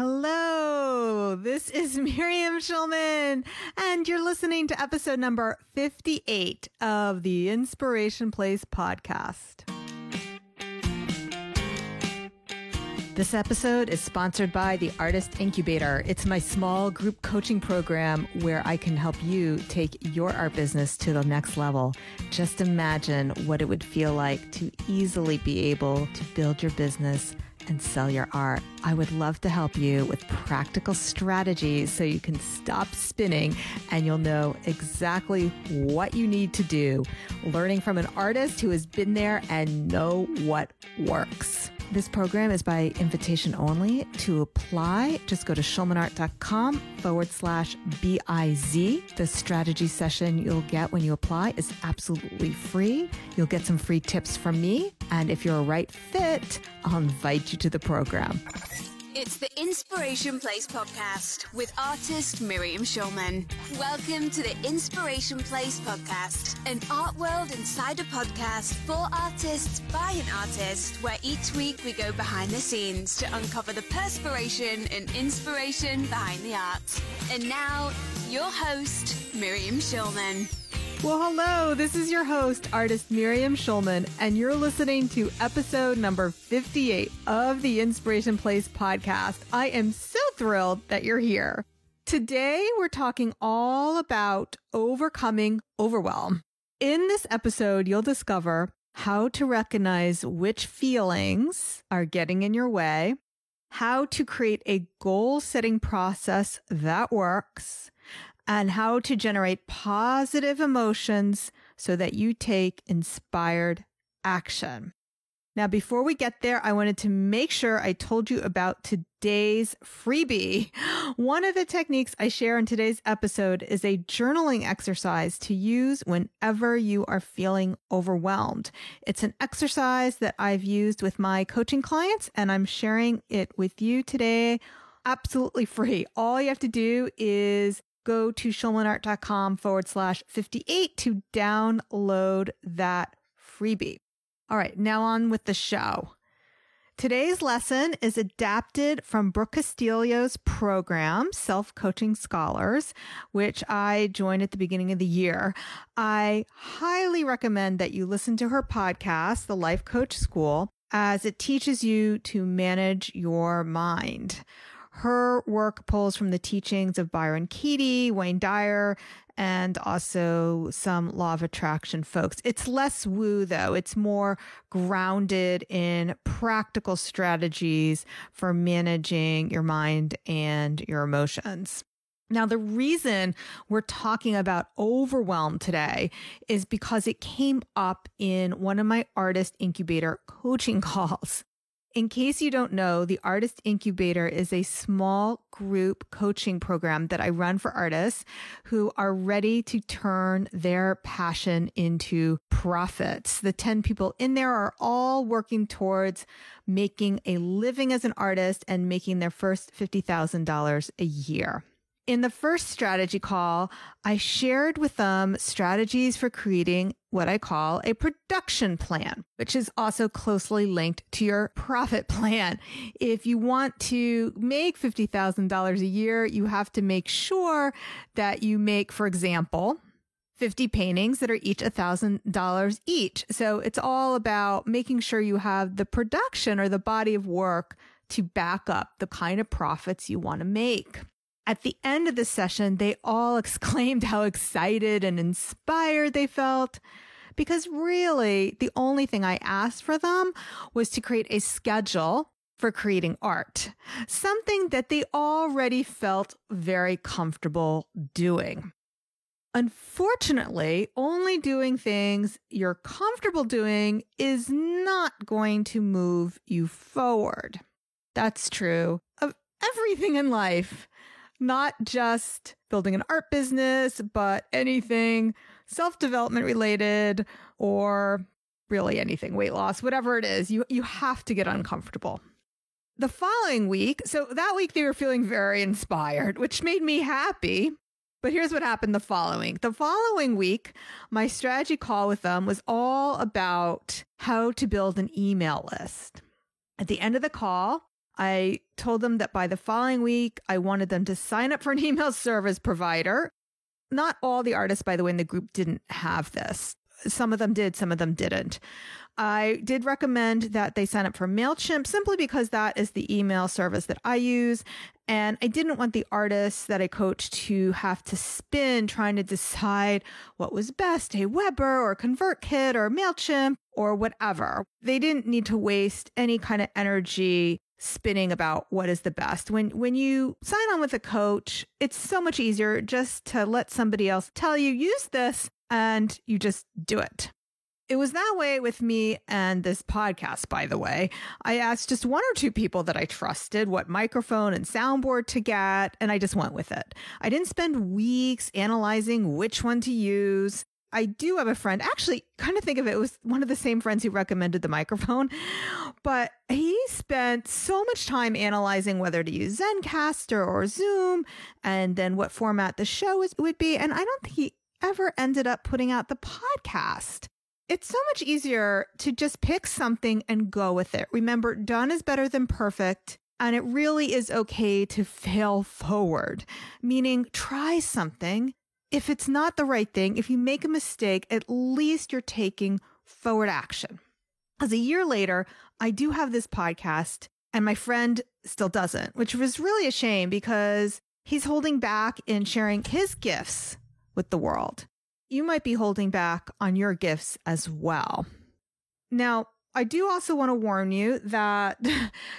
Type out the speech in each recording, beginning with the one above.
Hello, this is Miriam Schulman, and you're listening to episode number 58 of the Inspiration Place podcast. This episode is sponsored by the Artist Incubator. It's my small group coaching program where I can help you take your art business to the next level. Just imagine what it would feel like to easily be able to build your business and sell your art. I would love to help you with practical strategies so you can stop spinning and you'll know exactly what you need to do, learning from an artist who has been there and know what works. This program is by invitation only. To apply, just go to schulmanart.com/BIZ. The strategy session you'll get when you apply is absolutely free. You'll get some free tips from me. And if you're a right fit, I'll invite you to the program. It's the Inspiration Place podcast with artist Miriam Schulman. Welcome to the Inspiration Place podcast, an art world insider podcast for artists by an artist, where each week we go behind the scenes to uncover the perspiration and inspiration behind the art. And now, your host, Miriam Schulman. Well, hello, this is your host, artist Miriam Schulman, and you're listening to episode number 58 of the Inspiration Place podcast. I am so thrilled that you're here. Today, we're talking all about overcoming overwhelm. In this episode, you'll discover how to recognize which feelings are getting in your way, how to create a goal-setting process that works, and how to generate positive emotions so that you take inspired action. Now, before we get there, I wanted to make sure I told you about today's freebie. One of the techniques I share in today's episode is a journaling exercise to use whenever you are feeling overwhelmed. It's an exercise that I've used with my coaching clients, and I'm sharing it with you today absolutely free. All you have to do is go to schulmanart.com/58 to download that freebie. All right, now on with the show. Today's lesson is adapted from Brooke Castillo's program, Self-Coaching Scholars, which I joined at the beginning of the year. I highly recommend that you listen to her podcast, The Life Coach School, as it teaches you to manage your mind. Her work pulls from the teachings of Byron Katie, Wayne Dyer, and also some law of attraction folks. It's less woo, though. It's more grounded in practical strategies for managing your mind and your emotions. Now, the reason we're talking about overwhelm today is because it came up in one of my Artist Incubator coaching calls. In case you don't know, the Artist Incubator is a small group coaching program that I run for artists who are ready to turn their passion into profits. The 10 people in there are all working towards making a living as an artist and making their first $50,000 a year. In the first strategy call, I shared with them strategies for creating what I call a production plan, which is also closely linked to your profit plan. If you want to make $50,000 a year, you have to make sure that you make, for example, 50 paintings that are each $1,000 each. So it's all about making sure you have the production or the body of work to back up the kind of profits you want to make. At the end of the session, they all exclaimed how excited and inspired they felt, because really the only thing I asked for them was to create a schedule for creating art, something that they already felt very comfortable doing. Unfortunately, only doing things you're comfortable doing is not going to move you forward. That's true of everything in life. Not just building an art business, but anything self-development related or really anything, weight loss, whatever it is, you have to get uncomfortable. The following week, so that week they were feeling very inspired, which made me happy. But here's what happened the following. The following week, my strategy call with them was all about how to build an email list. At the end of the call, I told them that by the following week, I wanted them to sign up for an email service provider. Not all the artists, by the way, in the group didn't have this. Some of them did, some of them didn't. I did recommend that they sign up for MailChimp simply because that is the email service that I use. And I didn't want the artists that I coached to have to spin trying to decide what was best, Aweber or ConvertKit or MailChimp or whatever. They didn't need to waste any kind of energy spinning about what is the best. When you sign on with a coach, it's so much easier just to let somebody else tell you, use this, and you just do it. It was that way with me and this podcast, by the way. I asked just one or two people that I trusted what microphone and soundboard to get, and I just went with it. I didn't spend weeks analyzing which one to use. I do have a friend, actually, kind of think of it was one of the same friends who recommended the microphone, but he spent so much time analyzing whether to use Zencastr or Zoom, and then what format the show would be. And I don't think he ever ended up putting out the podcast. It's so much easier to just pick something and go with it. Remember, done is better than perfect. And it really is okay to fail forward, meaning try something. If it's not the right thing, if you make a mistake, at least you're taking forward action. As a year later, I do have this podcast and my friend still doesn't, which was really a shame because he's holding back in sharing his gifts with the world. You might be holding back on your gifts as well. Now, I do also want to warn you that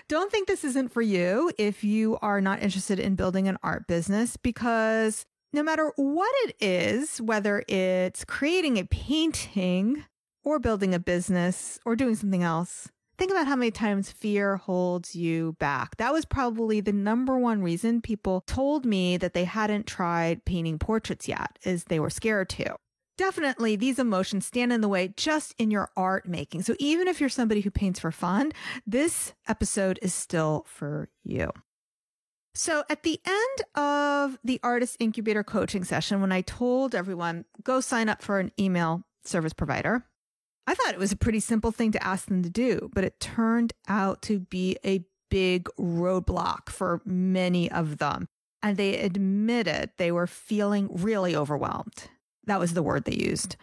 don't think this isn't for you if you are not interested in building an art business, because no matter what it is, whether it's creating a painting or building a business or doing something else, think about how many times fear holds you back. That was probably the number one reason people told me that they hadn't tried painting portraits yet, is they were scared to. Definitely, these emotions stand in the way just in your art making. So even if you're somebody who paints for fun, this episode is still for you. So at the end of the Artist Incubator coaching session, when I told everyone, go sign up for an email service provider, I thought it was a pretty simple thing to ask them to do, but it turned out to be a big roadblock for many of them. And they admitted they were feeling really overwhelmed. That was the word they used,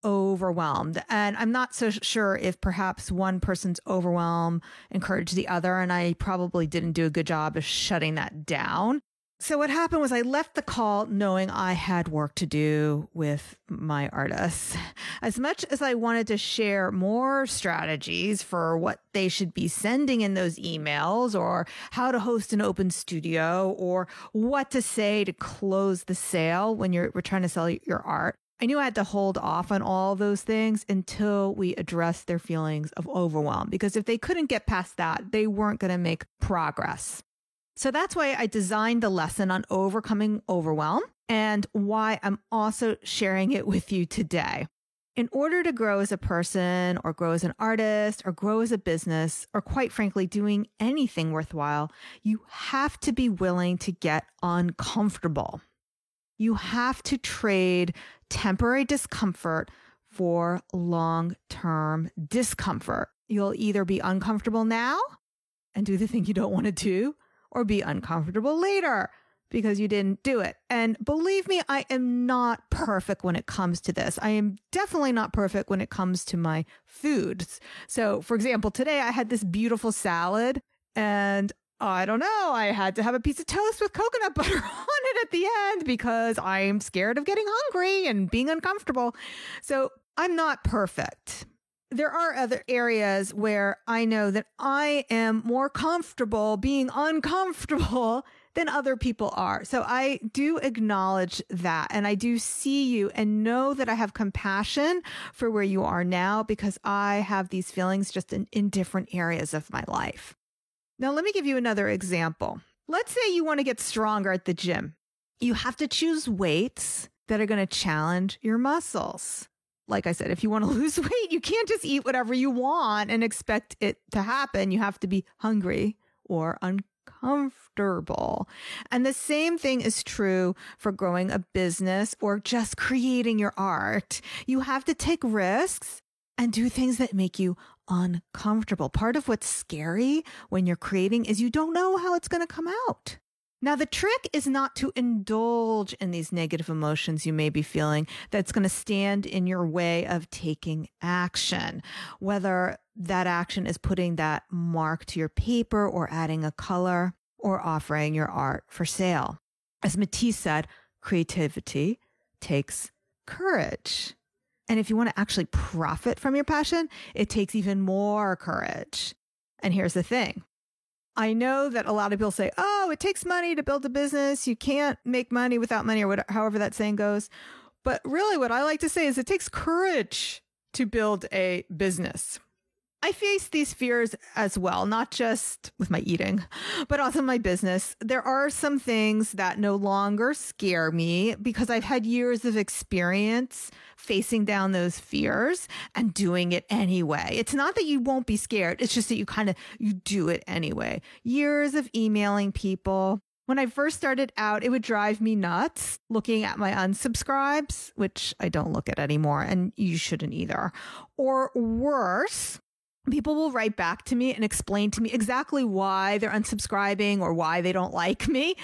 overwhelmed. And I'm not so sure if perhaps one person's overwhelm encouraged the other, and I probably didn't do a good job of shutting that down. So what happened was I left the call knowing I had work to do with my artists. As much as I wanted to share more strategies for what they should be sending in those emails, or how to host an open studio, or what to say to close the sale when we're trying to sell your art, I knew I had to hold off on all those things until we addressed their feelings of overwhelm, because if they couldn't get past that, they weren't going to make progress. So that's why I designed the lesson on overcoming overwhelm, and why I'm also sharing it with you today. In order to grow as a person, or grow as an artist, or grow as a business, or quite frankly, doing anything worthwhile, you have to be willing to get uncomfortable. You have to trade temporary discomfort for long-term discomfort. You'll either be uncomfortable now and do the thing you don't want to do, or be uncomfortable later because you didn't do it. And believe me, I am not perfect when it comes to this. I am definitely not perfect when it comes to my foods. So for example, today I had this beautiful salad, and I don't know, I had to have a piece of toast with coconut butter on it at the end because I'm scared of getting hungry and being uncomfortable. So I'm not perfect. There are other areas where I know that I am more comfortable being uncomfortable than other people are. So I do acknowledge that, and I do see you and know that I have compassion for where you are now, because I have these feelings just in different areas of my life. Now, let me give you another example. Let's say you want to get stronger at the gym. You have to choose weights that are going to challenge your muscles. Like I said, if you want to lose weight, you can't just eat whatever you want and expect it to happen. You have to be hungry or uncomfortable. And the same thing is true for growing a business or just creating your art. You have to take risks and do things that make you uncomfortable. Part of what's scary when you're creating is you don't know how it's going to come out. Now, the trick is not to indulge in these negative emotions you may be feeling that's going to stand in your way of taking action, whether that action is putting that mark to your paper or adding a color or offering your art for sale. As Matisse said, creativity takes courage. And if you want to actually profit from your passion, it takes even more courage. And here's the thing. I know that a lot of people say, oh, it takes money to build a business. You can't make money without money, or whatever, however that saying goes. But really what I like to say is it takes courage to build a business. I face these fears as well, not just with my eating, but also my business. There are some things that no longer scare me because I've had years of experience facing down those fears and doing it anyway. It's not that you won't be scared. It's just that you do it anyway. Years of emailing people. When I first started out, it would drive me nuts looking at my unsubscribes, which I don't look at anymore, and you shouldn't either. Or worse, people will write back to me and explain to me exactly why they're unsubscribing or why they don't like me.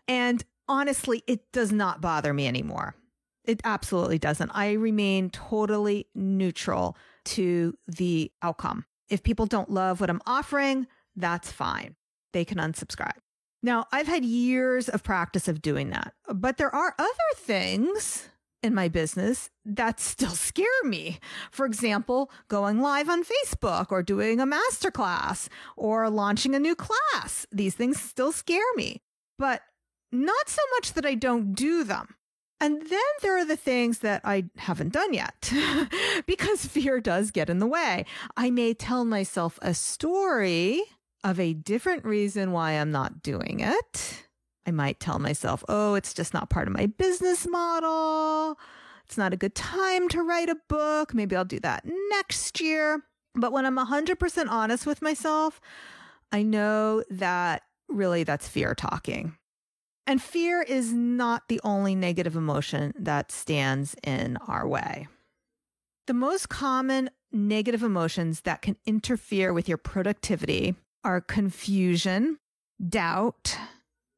And honestly, it does not bother me anymore. It absolutely doesn't. I remain totally neutral to the outcome. If people don't love what I'm offering, that's fine. They can unsubscribe. Now, I've had years of practice of doing that, but there are other things in my business that still scare me. For example, going live on Facebook or doing a masterclass or launching a new class. These things still scare me, but not so much that I don't do them. And then there are the things that I haven't done yet because fear does get in the way. I may tell myself a story of a different reason why I'm not doing it. I might tell myself, oh, it's just not part of my business model. It's not a good time to write a book. Maybe I'll do that next year. But when I'm 100% honest with myself, I know that really that's fear talking. And fear is not the only negative emotion that stands in our way. The most common negative emotions that can interfere with your productivity are confusion, doubt,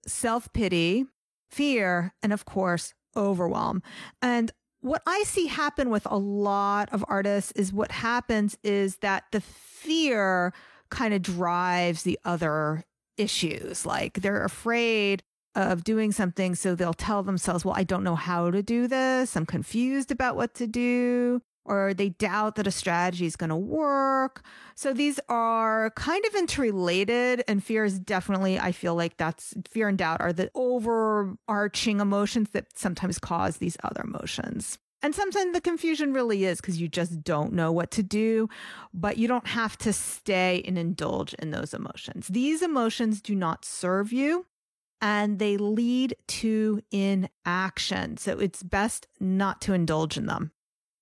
self-pity, fear, and of course, overwhelm. And what I see happen with a lot of artists is what happens is that the fear kind of drives the other issues. Like they're afraid of doing something, so they'll tell themselves, well, I don't know how to do this. I'm confused about what to do. Or they doubt that a strategy is going to work. So these are kind of interrelated, and fear is definitely, I feel like that's fear and doubt are the overarching emotions that sometimes cause these other emotions. And sometimes the confusion really is because you just don't know what to do, but you don't have to stay and indulge in those emotions. These emotions do not serve you and they lead to inaction. So it's best not to indulge in them.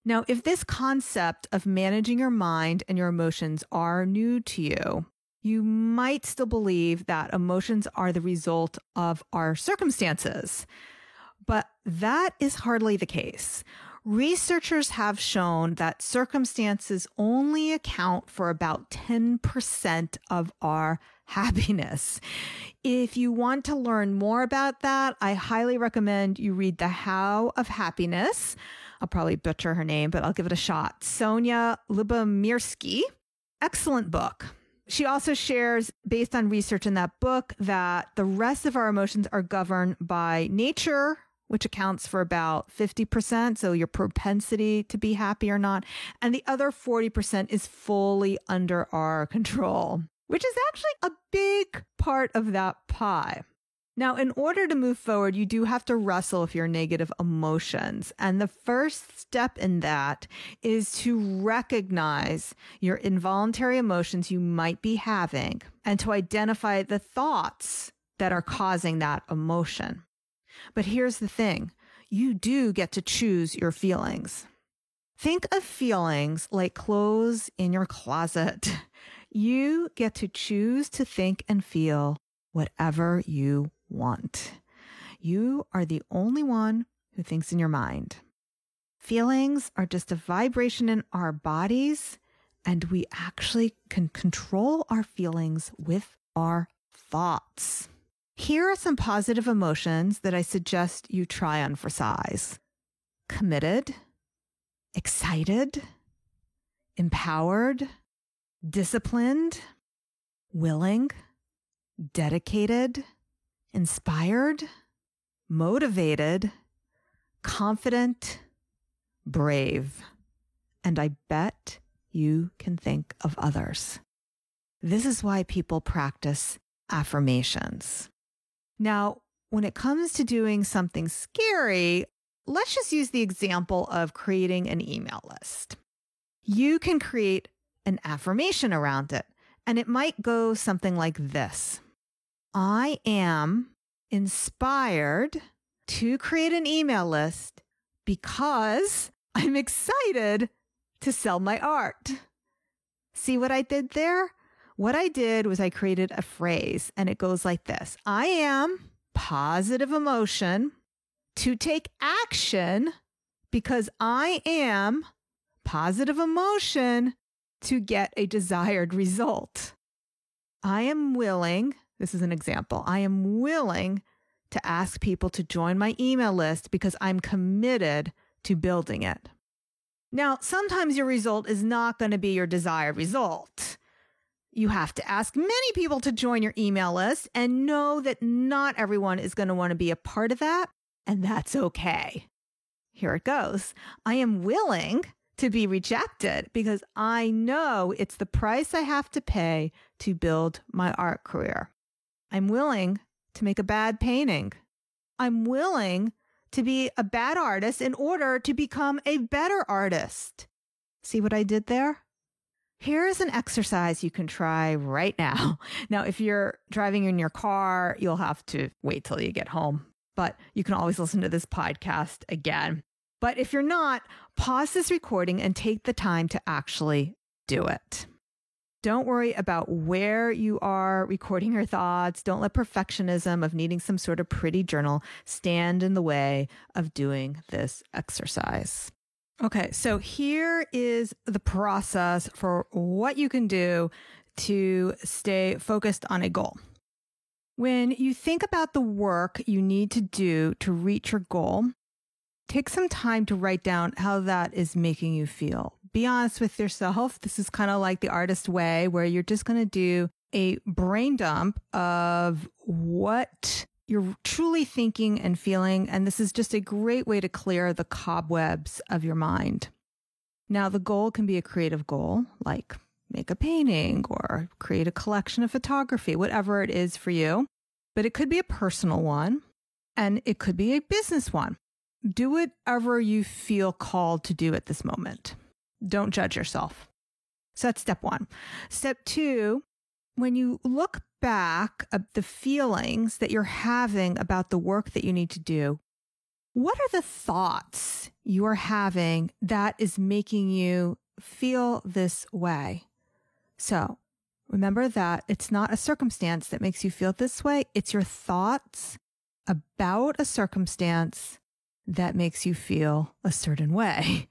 Now, if this concept of managing your mind and your emotions are new to you, you might still believe that emotions are the result of our circumstances. But that is hardly the case. Researchers have shown that circumstances only account for about 10% of our happiness. If you want to learn more about that, I highly recommend you read The How of Happiness. I'll probably butcher her name, but I'll give it a shot. Sonia Lyubomirsky. Excellent book. She also shares, based on research in that book, that the rest of our emotions are governed by nature, which accounts for about 50%, so your propensity to be happy or not. And the other 40% is fully under our control, which is actually a big part of that pie. Now, in order to move forward, you do have to wrestle with your negative emotions. And the first step in that is to recognize your involuntary emotions you might be having and to identify the thoughts that are causing that emotion. But here's the thing. You do get to choose your feelings. Think of feelings like clothes in your closet. You get to choose to think and feel whatever you want. You are the only one who thinks in your mind. Feelings are just a vibration in our bodies, and we actually can control our feelings with our thoughts. Here are some positive emotions that I suggest you try on for size. Committed, excited, empowered, disciplined, willing, dedicated, inspired, motivated, confident, brave, and I bet you can think of others. This is why people practice affirmations. Now, when it comes to doing something scary, let's just use the example of creating an email list. You can create an affirmation around it, and it might go something like this. I am inspired to create an email list because I'm excited to sell my art. See what I did there? What I did was I created a phrase, and it goes like this. I am positive emotion to take action because I am positive emotion to get a desired result. I am willing, this is an example, I am willing to ask people to join my email list because I'm committed to building it. Now, sometimes your result is not going to be your desired result. You have to ask many people to join your email list and know that not everyone is going to want to be a part of that, and that's okay. Here it goes. I am willing to be rejected because I know it's the price I have to pay to build my art career. I'm willing to make a bad painting. I'm willing to be a bad artist in order to become a better artist. See what I did there? Here's an exercise you can try right now. Now, if you're driving in your car, you'll have to wait till you get home, but you can always listen to this podcast again. But if you're not, pause this recording and take the time to actually do it. Don't worry about where you are recording your thoughts. Don't let perfectionism of needing some sort of pretty journal stand in the way of doing this exercise. Okay, so here is the process for what you can do to stay focused on a goal. When you think about the work you need to do to reach your goal, take some time to write down how that is making you feel. Be honest with yourself. This is kind of like the artist way, where you're just going to do a brain dump of what you're truly thinking and feeling. And this is just a great way to clear the cobwebs of your mind. Now, the goal can be a creative goal, like make a painting or create a collection of photography, whatever it is for you. But it could be a personal one, and it could be a business one. Do whatever you feel called to do at this moment. Don't judge yourself. So that's step one. Step two, when you look back at the feelings that you're having about the work that you need to do, what are the thoughts you are having that is making you feel this way? So remember that it's not a circumstance that makes you feel this way. It's your thoughts about a circumstance that makes you feel a certain way.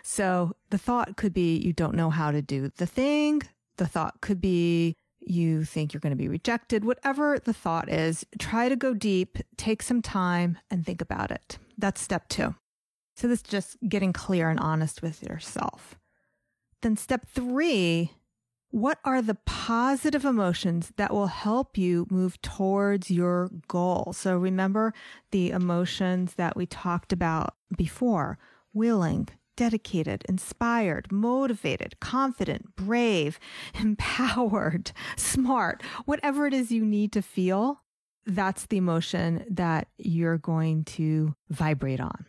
So the thought could be you don't know how to do the thing. The thought could be you think you're going to be rejected. Whatever the thought is, try to go deep, take some time, and think about it. That's step two. So this is just getting clear and honest with yourself. Then step three, what are the positive emotions that will help you move towards your goal? So remember the emotions that we talked about before: willing, dedicated, inspired, motivated, confident, brave, empowered, smart, whatever it is you need to feel, that's the emotion that you're going to vibrate on.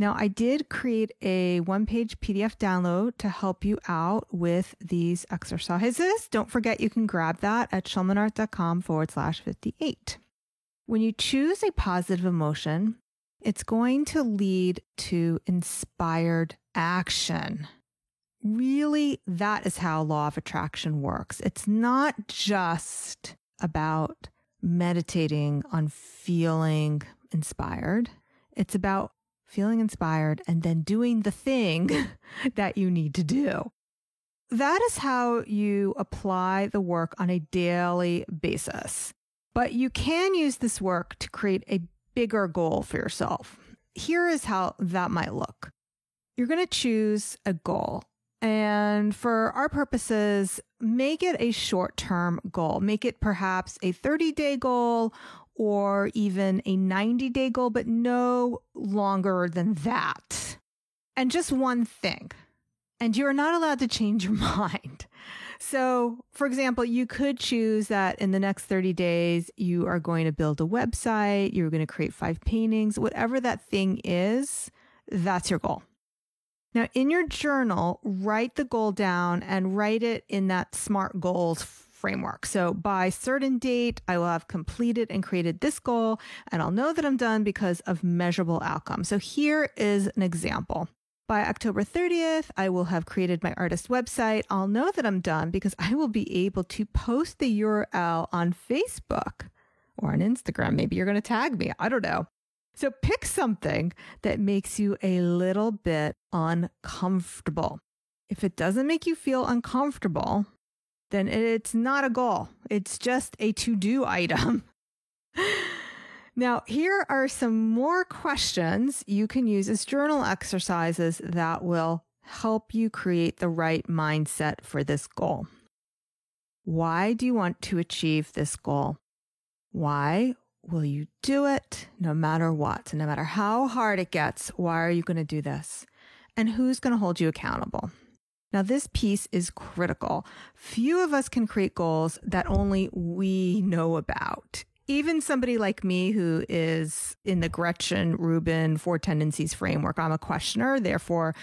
Now, I did create a one-page PDF download to help you out with these exercises. Don't forget you can grab that at schulmanart.com/58. When you choose a positive emotion, it's going to lead to inspired action. Really, that is how law of attraction works. It's not just about meditating on feeling inspired. It's about feeling inspired, and then doing the thing that you need to do. That is how you apply the work on a daily basis. But you can use this work to create a bigger goal for yourself. Here is how that might look. You're going to choose a goal. And for our purposes, make it a short-term goal. Make it perhaps a 30-day goal or even a 90-day goal, but no longer than that. And just one thing. And you're not allowed to change your mind. So, for example, you could choose that in the next 30 days, you are going to build a website, you're going to create 5 paintings, whatever that thing is, that's your goal. Now, in your journal, write the goal down and write it in that SMART goals framework. So by certain date, I will have completed and created this goal, and I'll know that I'm done because of measurable outcomes. So here is an example. By October 30th, I will have created my artist website. I'll know that I'm done because I will be able to post the URL on Facebook or on Instagram. Maybe you're going to tag me. I don't know. So pick something that makes you a little bit uncomfortable. If it doesn't make you feel uncomfortable, then it's not a goal. It's just a to-do item. Now, here are some more questions you can use as journal exercises that will help you create the right mindset for this goal. Why do you want to achieve this goal? Why will you do it no matter what? No matter how hard it gets, why are you going to do this? And who's going to hold you accountable? Now, this piece is critical. Few of us can create goals that only we know about. Even somebody like me who is in the Gretchen Rubin 4 Tendencies framework, I'm a questioner, therefore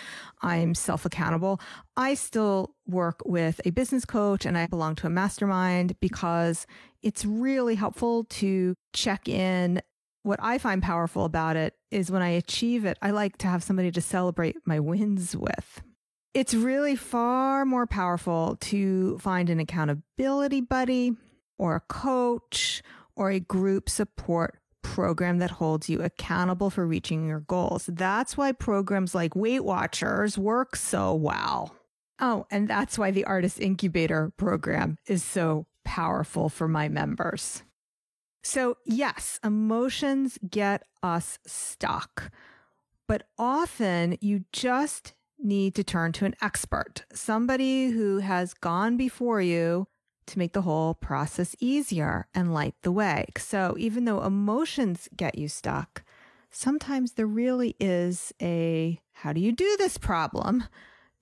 I'm self-accountable. I still work with a business coach and I belong to a mastermind because it's really helpful to check in. What I find powerful about it is when I achieve it, I like to have somebody to celebrate my wins with. It's really far more powerful to find an accountability buddy or a coach or a group support program that holds you accountable for reaching your goals. That's why programs like Weight Watchers work so well. Oh, and that's why the Artist Incubator program is so powerful for my members. So yes, emotions get us stuck, but often you just need to turn to an expert, somebody who has gone before you to make the whole process easier and light the way. So even though emotions get you stuck, sometimes there really is a how do you do this problem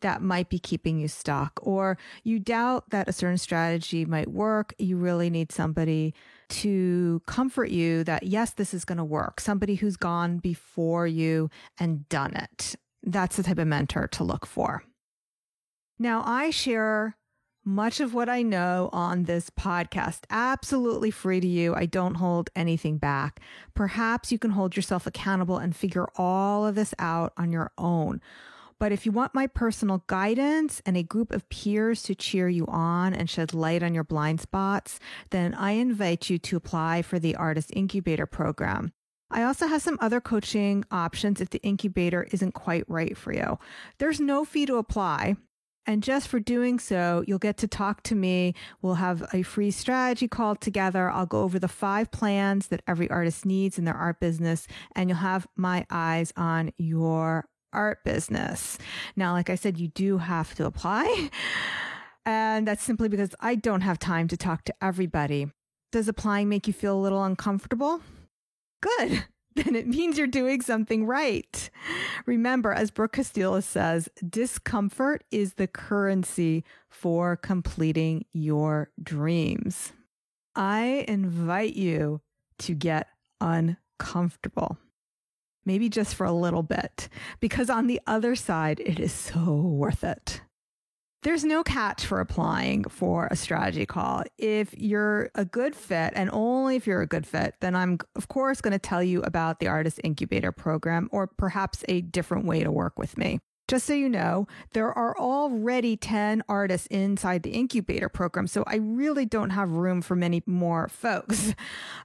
that might be keeping you stuck, or you doubt that a certain strategy might work. You really need somebody to comfort you that, yes, this is going to work. Somebody who's gone before you and done it. That's the type of mentor to look for. Now, I share much of what I know on this podcast, absolutely free to you. I don't hold anything back. Perhaps you can hold yourself accountable and figure all of this out on your own. But if you want my personal guidance and a group of peers to cheer you on and shed light on your blind spots, then I invite you to apply for the Artist Incubator program. I also have some other coaching options if the incubator isn't quite right for you. There's no fee to apply. And just for doing so, you'll get to talk to me. We'll have a free strategy call together. I'll go over the 5 plans that every artist needs in their art business, and you'll have my eyes on your art business. Now, like I said, you do have to apply. And that's simply because I don't have time to talk to everybody. Does applying make you feel a little uncomfortable? Good. Then it means you're doing something right. Remember, as Brooke Castillo says, discomfort is the currency for completing your dreams. I invite you to get uncomfortable, maybe just for a little bit, because on the other side, it is so worth it. There's no catch for applying for a strategy call. If you're a good fit, and only if you're a good fit, then I'm, of course, going to tell you about the Artist Incubator program or perhaps a different way to work with me. Just so you know, there are already 10 artists inside the incubator program, so I really don't have room for many more folks.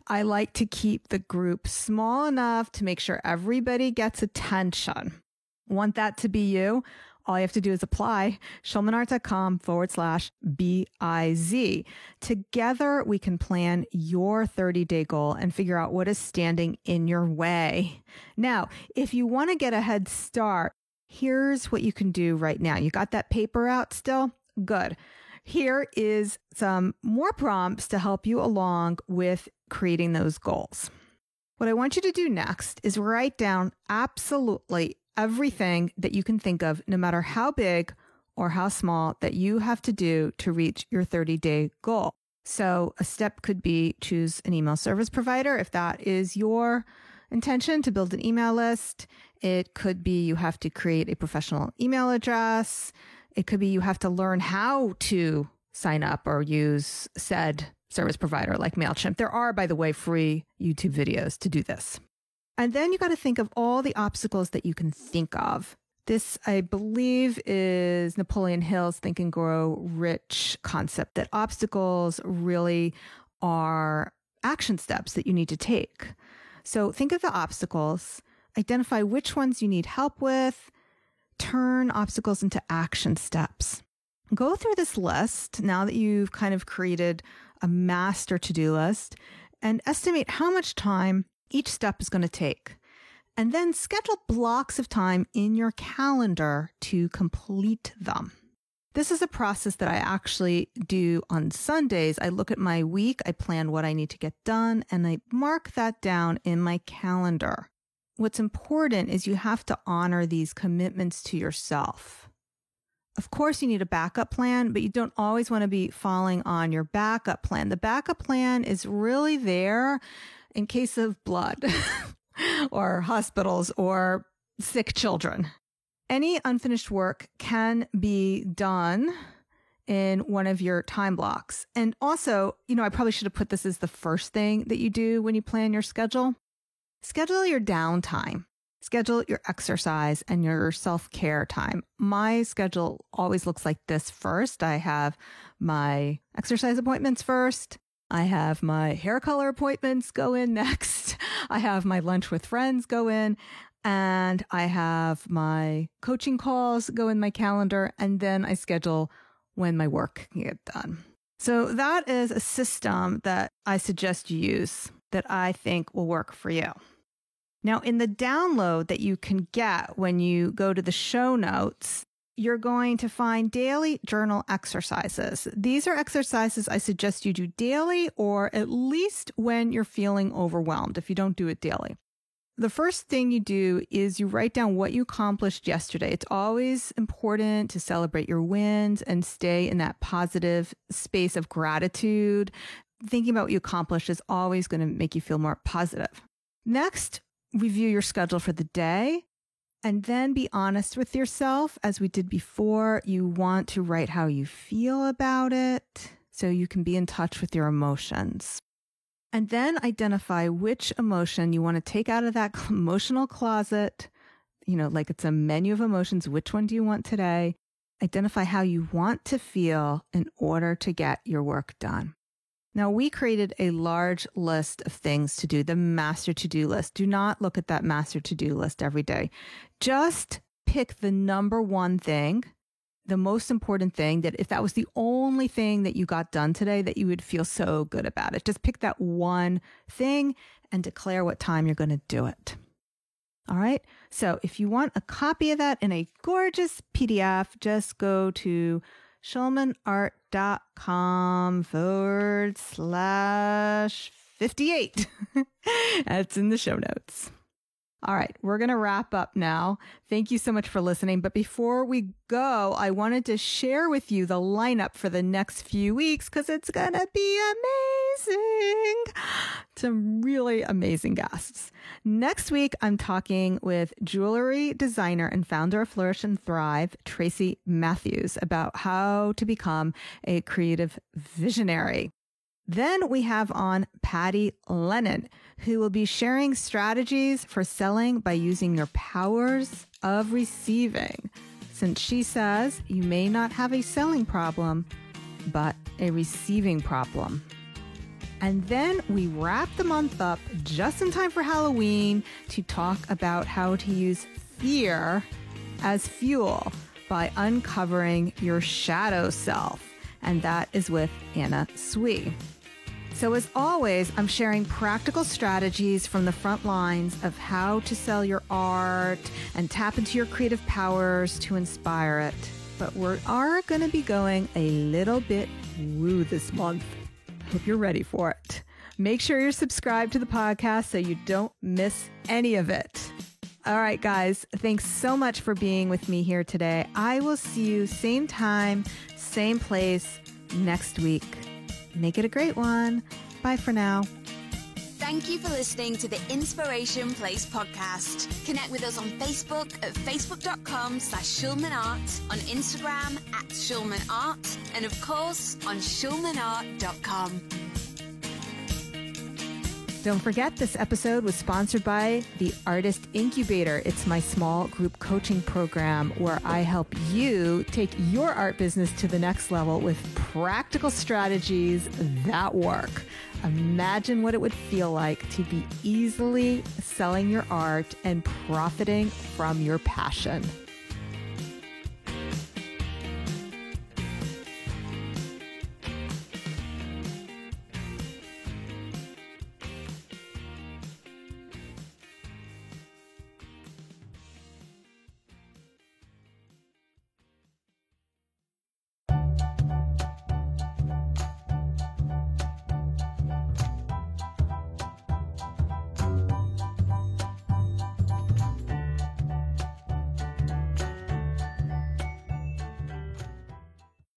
I like to keep the group small enough to make sure everybody gets attention. Want that to be you? All you have to do is apply, schulmanart.com/BIZ. Together, we can plan your 30-day goal and figure out what is standing in your way. Now, if you want to get a head start, here's what you can do right now. You got that paper out still? Good. Here is some more prompts to help you along with creating those goals. What I want you to do next is write down absolutely everything that you can think of, no matter how big or how small, that you have to do to reach your 30-day goal. So a step could be choose an email service provider if that is your intention, to build an email list. It could be you have to create a professional email address. It could be you have to learn how to sign up or use said service provider like MailChimp. There are, by the way, free YouTube videos to do this. And then you got to think of all the obstacles that you can think of. This, I believe, is Napoleon Hill's Think and Grow Rich concept, that obstacles really are action steps that you need to take. So think of the obstacles, identify which ones you need help with, turn obstacles into action steps. Go through this list now that you've kind of created a master to-do list and estimate how much time each step is going to take. And then schedule blocks of time in your calendar to complete them. This is a process that I actually do on Sundays. I look at my week, I plan what I need to get done, and I mark that down in my calendar. What's important is you have to honor these commitments to yourself. Of course, you need a backup plan, but you don't always want to be falling on your backup plan. The backup plan is really there in case of blood or hospitals or sick children. Any unfinished work can be done in one of your time blocks. And also, I probably should have put this as the first thing that you do when you plan your schedule. Schedule your downtime. Schedule your exercise and your self-care time. My schedule always looks like this first. I have my exercise appointments first. I have my hair color appointments go in next. I have my lunch with friends go in. And I have my coaching calls go in my calendar, and then I schedule when my work can get done. So that is a system that I suggest you use that I think will work for you. Now, in the download that you can get when you go to the show notes, you're going to find daily journal exercises. These are exercises I suggest you do daily, or at least when you're feeling overwhelmed, if you don't do it daily. The first thing you do is you write down what you accomplished yesterday. It's always important to celebrate your wins and stay in that positive space of gratitude. Thinking about what you accomplished is always going to make you feel more positive. Next, review your schedule for the day, and then be honest with yourself. As we did before, you want to write how you feel about it so you can be in touch with your emotions. And then identify which emotion you want to take out of that emotional closet, like it's a menu of emotions. Which one do you want today? Identify how you want to feel in order to get your work done. Now, we created a large list of things to do, the master to-do list. Do not look at that master to-do list every day. Just pick the number one thing, the most important thing, that if that was the only thing that you got done today, that you would feel so good about it. Just pick that one thing and declare what time you're going to do it. All right. So if you want a copy of that in a gorgeous PDF, just go to schulmanart.com/58. That's in the show notes. All right, we're going to wrap up now. Thank you so much for listening. But before we go, I wanted to share with you the lineup for the next few weeks because it's going to be amazing. Some really amazing guests. Next week, I'm talking with jewelry designer and founder of Flourish and Thrive, Tracy Matthews, about how to become a creative visionary. Then we have on Patty Lennon, who will be sharing strategies for selling by using your powers of receiving. since she says you may not have a selling problem, but a receiving problem. And then we wrap the month up just in time for Halloween to talk about how to use fear as fuel by uncovering your shadow self. And that is with Anna Sui. So as always, I'm sharing practical strategies from the front lines of how to sell your art and tap into your creative powers to inspire it. But we are going to be going a little bit woo this month. Hope you're ready for it. Make sure you're subscribed to the podcast so you don't miss any of it. All right, guys, thanks so much for being with me here today. I will see you same time, same place next week. Make it a great one. Bye for now. Thank you for listening to the Inspiration Place podcast. Connect with us on Facebook at facebook.com/SchulmanArt, on Instagram @SchulmanArt, and of course on schulmanart.com. Don't forget, this episode was sponsored by the Artist Incubator. It's my small group coaching program where I help you take your art business to the next level with practical strategies that work. Imagine what it would feel like to be easily selling your art and profiting from your passion.